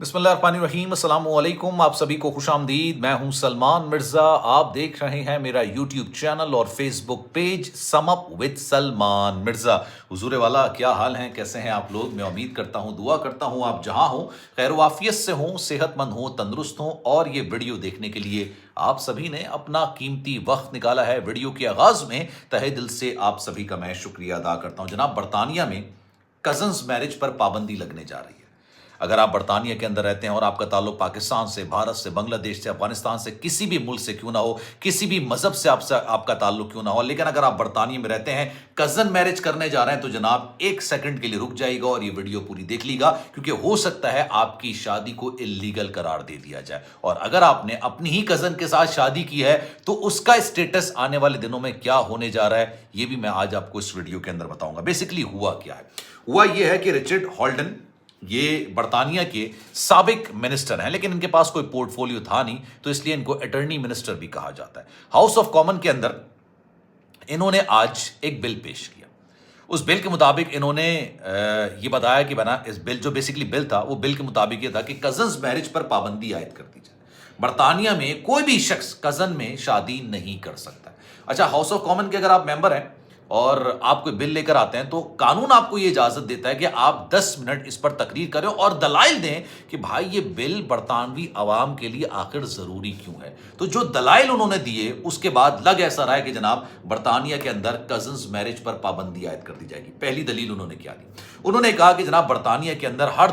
बिस्मिल्लाहिर्रहमानिर्रहीम, अस्सलाम वालेकुम। आप सभी को खुशामदीद। मैं हूं सलमान मिर्ज़ा। आप देख रहे हैं मेरा यूट्यूब चैनल और Facebook page sum up with Salman Mirza. हुजूर वाला, क्या हाल हैं, कैसे हैं आप लोग? मैं उम्मीद करता हूं, दुआ करता हूं आप जहां हो खैर वाफियत से हों, सेहतमंद हों, तंदुरुस्त हों। और ये वीडियो देखने के लिए आप सभी ने अपना कीमती वक्त निकाला है। वीडियो के आगाज़ में तहे दिल से आप सभी का मैं शुक्रिया अदा करता हूँ। जनाब, बरतानिया में कज़न्स मैरिज पर पाबंदी लगने जा रही है। अगर आप बरतानिया के अंदर रहते हैं और आपका ताल्लुक पाकिस्तान से, भारत से, बांग्लादेश से, अफगानिस्तान से, किसी भी मुल्क से क्यों ना हो, किसी भी मजहब से आपका ताल्लुक क्यों ना हो, लेकिन अगर आप बरतानिया में रहते हैं, कज़न मैरिज करने जा रहे हैं, तो जनाब एक सेकंड के लिए रुक जाइएगा और ये वीडियो पूरी देख लीजिएगा, क्योंकि हो सकता है आपकी शादी को इल्लीगल करार दे दिया जाए। और अगर आपने अपनी ही कज़न के साथ शादी की है तो उसका स्टेटस आने वाले दिनों में क्या होने जा रहा है, ये भी मैं आज आपको इस वीडियो के अंदर बताऊंगा। बेसिकली हुआ क्या है? हुआ यह है कि रिचर्ड हॉल्डन, ये बरतानिया के साबिक मिनिस्टर हैं, लेकिन इनके पास कोई पोर्टफोलियो था नहीं, तो इसलिए इनको अटॉर्नी मिनिस्टर भी कहा जाता है। हाउस ऑफ कॉमन के अंदर इन्होंने आज एक बिल पेश किया। उस बिल के मुताबिक इन्होंने ये बताया कि बना इस बिल, जो बेसिकली बिल था, वो बिल के मुताबिक ये था कि कजन्स मैरिज पर पाबंदी आयद कर दी जाए। बरतानिया में कोई भी शख्स कजन में शादी नहीं कर सकता। अच्छा, हाउस ऑफ कॉमन के अगर आप मेंबर हैं और आप कोई बिल लेकर आते हैं, तो कानून आपको यह इजाजत देता है कि आप 10 मिनट इस पर तकरीर करें और दलाइल दें कि भाई ये बिल बरतानवी अवाम के लिए आखिर जरूरी क्यों है। तो जो दलाइल उन्होंने दिए, उसके बाद लग ऐसा रहा है कि जनाब बरतानिया के अंदर कजन्स मैरिज पर पाबंदी आयद कर दी जाएगी। पहली दलील उन्होंने क्या दी? उन्होंने कहा कि जनाब बरतानिया के अंदर हर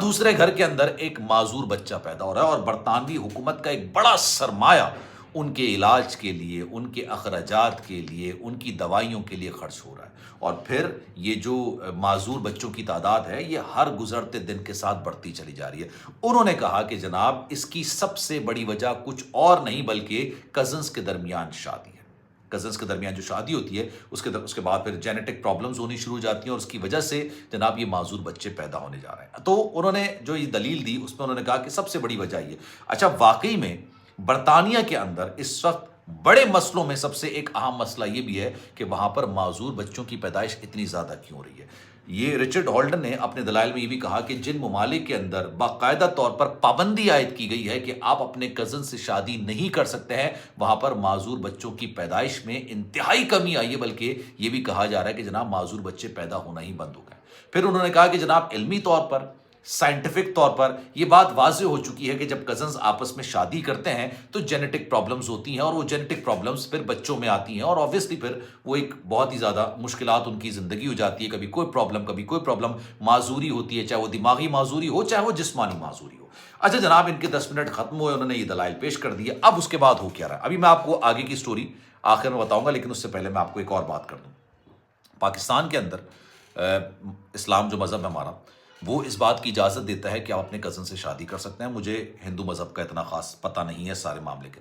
दूसरे घर के अंदर एक माजूर बच्चा पैदा हो रहा है और बरतानवी हुकूमत का एक बड़ा सरमाया उनके इलाज के लिए, उनके अखराजात के लिए, उनकी दवाइयों के लिए खर्च हो रहा है। और फिर ये जो माजूर बच्चों की तादाद है, ये हर गुजरते दिन के साथ बढ़ती चली जा रही है। उन्होंने कहा कि जनाब इसकी सबसे बड़ी वजह कुछ और नहीं बल्कि कजन्स के दरमियान शादी है। कजन्स के दरमियान जो शादी होती है, उसके बाद फिर जेनेटिक प्रॉब्लम्स होनी शुरू हो जाती हैं और उसकी वजह से जनाब ये माजूर बच्चे पैदा होने जा रहे हैं। तो उन्होंने जो ये दलील दी, उसमें उन्होंने कहा कि सबसे बड़ी वजह ये। अच्छा, वाकई में बरतानिया के अंदर इस वक्त बड़े मसलों में सबसे एक अहम मसला यह भी है कि वहां पर माजूर बच्चों की पैदाइश इतनी ज्यादा क्यों हो रही है। ये रिचर्ड हॉल्डन ने अपने दलाइल में यह भी कहा कि जिन ममालिक के अंदर बाकायदा तौर पर पाबंदी आयद की गई है कि आप अपने कजन से शादी नहीं कर सकते हैं, वहां पर माजूर बच्चों की पैदाइश में इंतहाई कमी आई है, बल्कि यह भी कहा जा रहा है कि जनाब माजूर बच्चे पैदा होना ही बंद हो गए। फिर उन्होंने कहा कि जनाब इल्मी तौर पर, साइंटिफिक तौर पर यह बात वाज़ेह हो चुकी है कि जब कजन्स आपस में शादी करते हैं तो जेनेटिक प्रॉब्लम्स होती हैं और वो जेनेटिक प्रॉब्लम्स फिर बच्चों में आती हैं और ऑब्वियसली फिर वो एक बहुत ही ज़्यादा मुश्किलात उनकी ज़िंदगी हो जाती है। कभी कोई प्रॉब्लम, माजूरी होती है, चाहे वो दिमागी माजूरी हो, चाहे वो जिस्मानी माजूरी हो। अच्छा जनाब, इनके 10 मिनट खत्म हुए, उन्होंने ये दलाइल पेश कर दिए। अब उसके बाद हो क्या रहा है, अभी मैं आपको आगे की स्टोरी आखिर में बताऊंगा, लेकिन उससे पहले मैं आपको एक और बात कर दूं। पाकिस्तान के अंदर इस्लाम जो मज़हब है हमारा, वो इस बात की इजाज़त देता है कि आप अपने कज़न से शादी कर सकते हैं। मुझे हिंदू मज़हब का इतना ख़ास पता नहीं है सारे मामले के।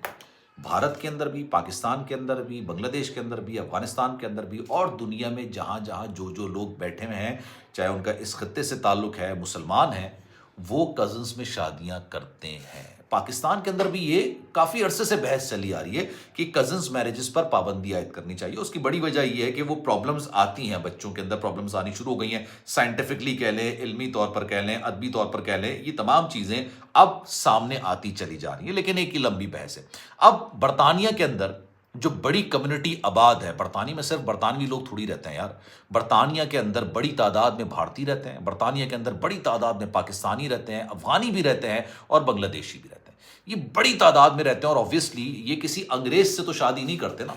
भारत के अंदर भी, पाकिस्तान के अंदर भी, बांग्लादेश के अंदर भी, अफगानिस्तान के अंदर भी और दुनिया में जहाँ जहाँ जो लोग बैठे हुए हैं, चाहे उनका इस खत्ते से ताल्लुक़ है, मुसलमान हैं, वो कज़न्स में शादियाँ करते हैं। पाकिस्तान के अंदर भी ये काफ़ी अरसे से बहस चली आ रही है कि कज़न्स मैरिजेस पर पाबंदी आयद करनी चाहिए। उसकी बड़ी वजह ये है कि वो प्रॉब्लम्स आती हैं, बच्चों के अंदर प्रॉब्लम्स आनी शुरू हो गई हैं। साइंटिफिकली कह लें, इल्मी तौर पर कह लें, अदबी तौर पर कह लें, ये तमाम चीज़ें अब सामने आती चली जा रही हैं, लेकिन एक ही लंबी बहस है। अब बरतानिया के अंदर जो बड़ी कम्युनिटी आबाद है, बरतानिया में सिर्फ बरतानवी लोग थोड़ी रहते हैं यार। बरतानिया के अंदर बड़ी तादाद में भारतीय रहते हैं, बरतानिया के अंदर बड़ी तादाद में पाकिस्तानी रहते हैं, अफगानी भी रहते हैं और बांग्लादेशी भी रहते हैं। ये बड़ी तादाद में रहते हैं और ऑब्वियसली ये किसी अंग्रेज से तो शादी नहीं करते ना।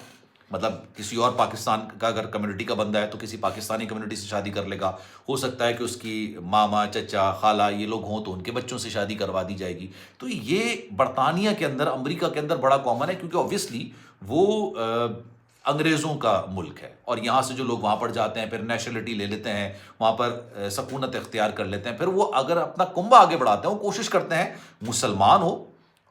मतलब किसी और पाकिस्तान का अगर कम्युनिटी का बंदा है तो किसी पाकिस्तानी कम्युनिटी से शादी कर लेगा। हो सकता है कि उसकी मामा, चचा, खाला ये लोग हों तो उनके बच्चों से शादी करवा दी जाएगी। तो ये बरतानिया के अंदर, अमेरिका के अंदर बड़ा कॉमन है, क्योंकि ऑब्वियसली वो अंग्रेज़ों का मुल्क है और यहाँ से जो लोग वहाँ पर जाते हैं, फिर नेशनलिटी ले लेते हैं, वहाँ पर सकूनत इख्तियार कर लेते हैं, फिर वो अगर अपना कुंबा आगे बढ़ाते हैं, वो कोशिश करते हैं मुसलमान हो,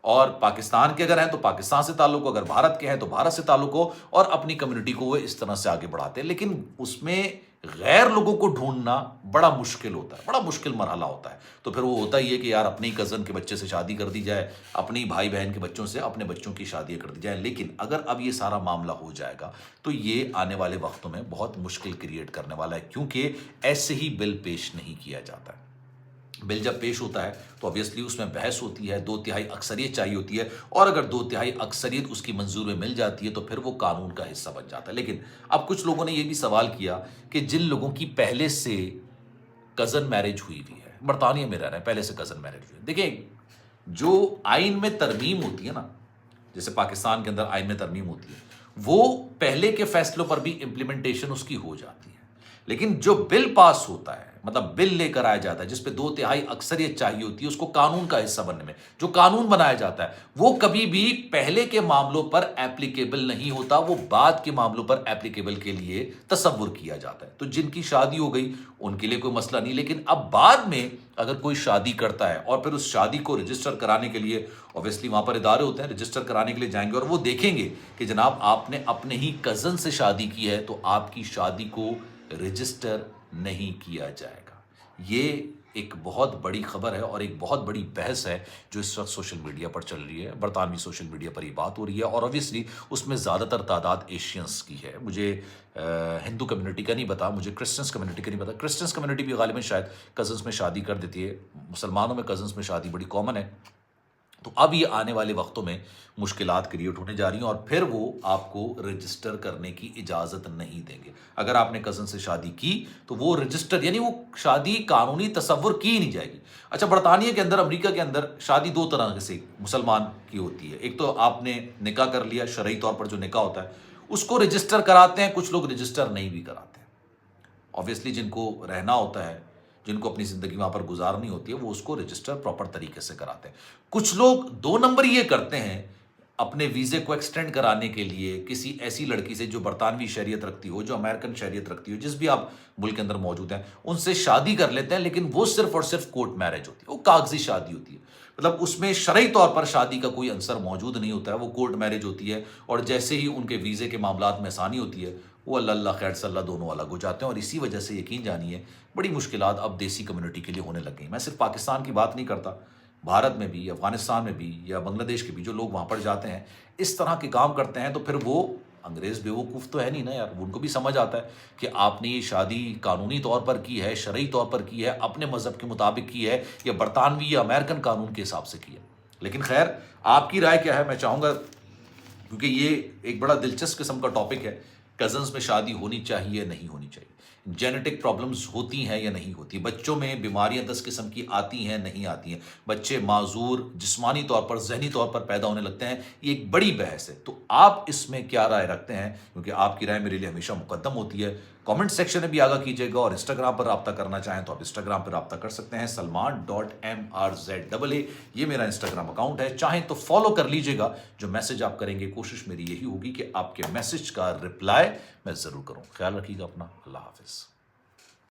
और पाकिस्तान के अगर हैं तो पाकिस्तान से ताल्लुक़ हो, अगर भारत के हैं तो भारत से ताल्लुक़ हो, और अपनी कम्युनिटी को वो इस तरह से आगे बढ़ाते हैं। लेकिन उसमें गैर लोगों को ढूंढना बड़ा मुश्किल होता है, बड़ा मुश्किल मरहला होता है। तो फिर वो होता ही है कि यार अपनी कज़न के बच्चे से शादी कर दी जाए, अपनी भाई बहन के बच्चों से अपने बच्चों की शादी कर दी जाए। लेकिन अगर अब ये सारा मामला हो जाएगा तो ये आने वाले वक्तों में बहुत मुश्किल क्रिएट करने वाला है, क्योंकि ऐसे ही बिल पेश नहीं किया जाता है। बिल जब पेश होता है तो ऑब्वियसली उसमें बहस होती है, 2/3 अक्सरियत चाहिए होती है, और अगर 2/3 अक्सरियत उसकी मंजूर में मिल जाती है तो फिर वो कानून का हिस्सा बन जाता है। लेकिन अब कुछ लोगों ने ये भी सवाल किया कि जिन लोगों की पहले से कज़न मैरिज हुई हुई है, बरतानिया में रह रहे हैं, पहले से कज़न मैरिज हुई है, देखिए जो आइन में तरमीम होती है ना, जैसे पाकिस्तान के अंदर आइन में तरमीम होती है, वो पहले के फैसलों पर भी इम्प्लीमेंटेशन उसकी हो जाती है। लेकिन जो बिल पास होता है, मतलब बिल लेकर आया जाता है जिस पे 2/3 अक्सरियत चाहिए होती है उसको कानून का हिस्सा बनने में, जो कानून बनाया जाता है वो कभी भी पहले के मामलों पर एप्लीकेबल नहीं होता, वो बाद के मामलों पर एप्लीकेबल के लिए तसव्वुर किया जाता है। तो जिनकी शादी हो गई उनके लिए कोई मसला नहीं, लेकिन अब बाद में अगर कोई शादी करता है और फिर उस शादी को रजिस्टर कराने के लिए ऑब्वियसली वहां पर इदारे होते हैं, रजिस्टर कराने के लिए जाएंगे और वो देखेंगे कि जनाब आपने अपने ही कजन से शादी की है तो आपकी शादी को रजिस्टर नहीं किया जाएगा। ये एक बहुत बड़ी खबर है और एक बहुत बड़ी बहस है जो इस वक्त सोशल मीडिया पर चल रही है, बरतानवी सोशल मीडिया पर ये बात हो रही है, और ऑब्वियसली उसमें ज़्यादातर तादाद एशियंस की है। मुझे हिंदू कम्युनिटी का नहीं पता, मुझे क्रिश्चियंस कम्युनिटी का नहीं पता। क्रिश्चियंस कम्युनिटी भी गालिबन शायद कज़न्स में शादी कर देती है, मुसलमानों में कज़न्स में शादी बड़ी कॉमन है। तो अब ये आने वाले वक्तों में मुश्किलात क्रिएट होने जा रही हैं और फिर वो आपको रजिस्टर करने की इजाज़त नहीं देंगे। अगर आपने कज़न से शादी की तो वो रजिस्टर यानी वो शादी कानूनी तसव्वुर की ही नहीं जाएगी। अच्छा, बरतानिया के अंदर, अमेरिका के अंदर शादी दो तरह से मुसलमान की होती है। एक तो आपने निकाह कर लिया, शरई तौर पर जो निकाह होता है उसको रजिस्टर कराते हैं, कुछ लोग रजिस्टर नहीं भी कराते हैं। ऑब्वियसली जिनको रहना होता है, जिनको अपनी ज़िंदगी वहाँ पर गुजारनी होती है, वो उसको रजिस्टर प्रॉपर तरीके से कराते हैं। कुछ लोग 2 नंबर ये करते हैं, अपने वीज़े को एक्सटेंड कराने के लिए किसी ऐसी लड़की से जो बरतानवी शरीयत रखती हो, जो अमेरिकन शरीयत रखती हो, जिस भी आप मुल्क के अंदर मौजूद हैं, उनसे शादी कर लेते हैं, लेकिन वो सिर्फ और सिर्फ कोर्ट मैरिज होती है, वो कागजी शादी होती है। मतलब उसमें शरई तौर पर शादी का कोई अंसर मौजूद नहीं होता है, वो कोर्ट मैरिज होती है, और जैसे ही उनके वीज़े के मामलात में आसानी होती है वो अल्लाह खैर सल्ला दोनों अलग हो जाते हैं। और इसी वजह से यकीन जानिए बड़ी मुश्किलात अब देसी कम्युनिटी के लिए होने लग गई। मैं सिर्फ पाकिस्तान की बात नहीं करता, भारत में भी, अफगानिस्तान में भी, या बांग्लादेश के भी जो लोग वहाँ पर जाते हैं इस तरह के काम करते हैं, तो फिर वो अंग्रेज़ बेवकूफ़ तो है नहीं ना यार, उनको भी समझ आता है कि आपने ये शादी कानूनी तौर पर की है, शरई तौर पर की है, अपने मज़हब के मुताबिक की है, या बरतानवी या अमेरिकन कानून के हिसाब से की है। लेकिन खैर आपकी राय क्या है, मैं चाहूँगा, क्योंकि ये एक बड़ा दिलचस्प किस्म का टॉपिक है, कज़न्स में शादी होनी चाहिए नहीं होनी चाहिए, जेनेटिक प्रॉब्लम्स होती हैं या नहीं होती, बच्चों में बीमारियां 10 किस्म की आती हैं नहीं आती हैं, बच्चे माजूर जिस्मानी तौर पर, जहनी तौर पर पैदा होने लगते हैं, ये एक बड़ी बहस है। तो आप इसमें क्या राय रखते हैं, क्योंकि आपकी राय मेरे लिए हमेशा मुकद्दम होती है। कमेंट सेक्शन में भी आगाह कीजिएगा, और इंस्टाग्राम पर रब्ता करना चाहें तो आप इंस्टाग्राम पर रब्ता कर सकते हैं, salman.mrza, ये मेरा इंस्टाग्राम अकाउंट है, चाहें तो फॉलो कर लीजिएगा। जो मैसेज आप करेंगे, कोशिश मेरी यही होगी कि आपके मैसेज का रिप्लाई मैं ज़रूर करूँ। ख्याल रखिएगा अपना, अल्लाह हाफिज़।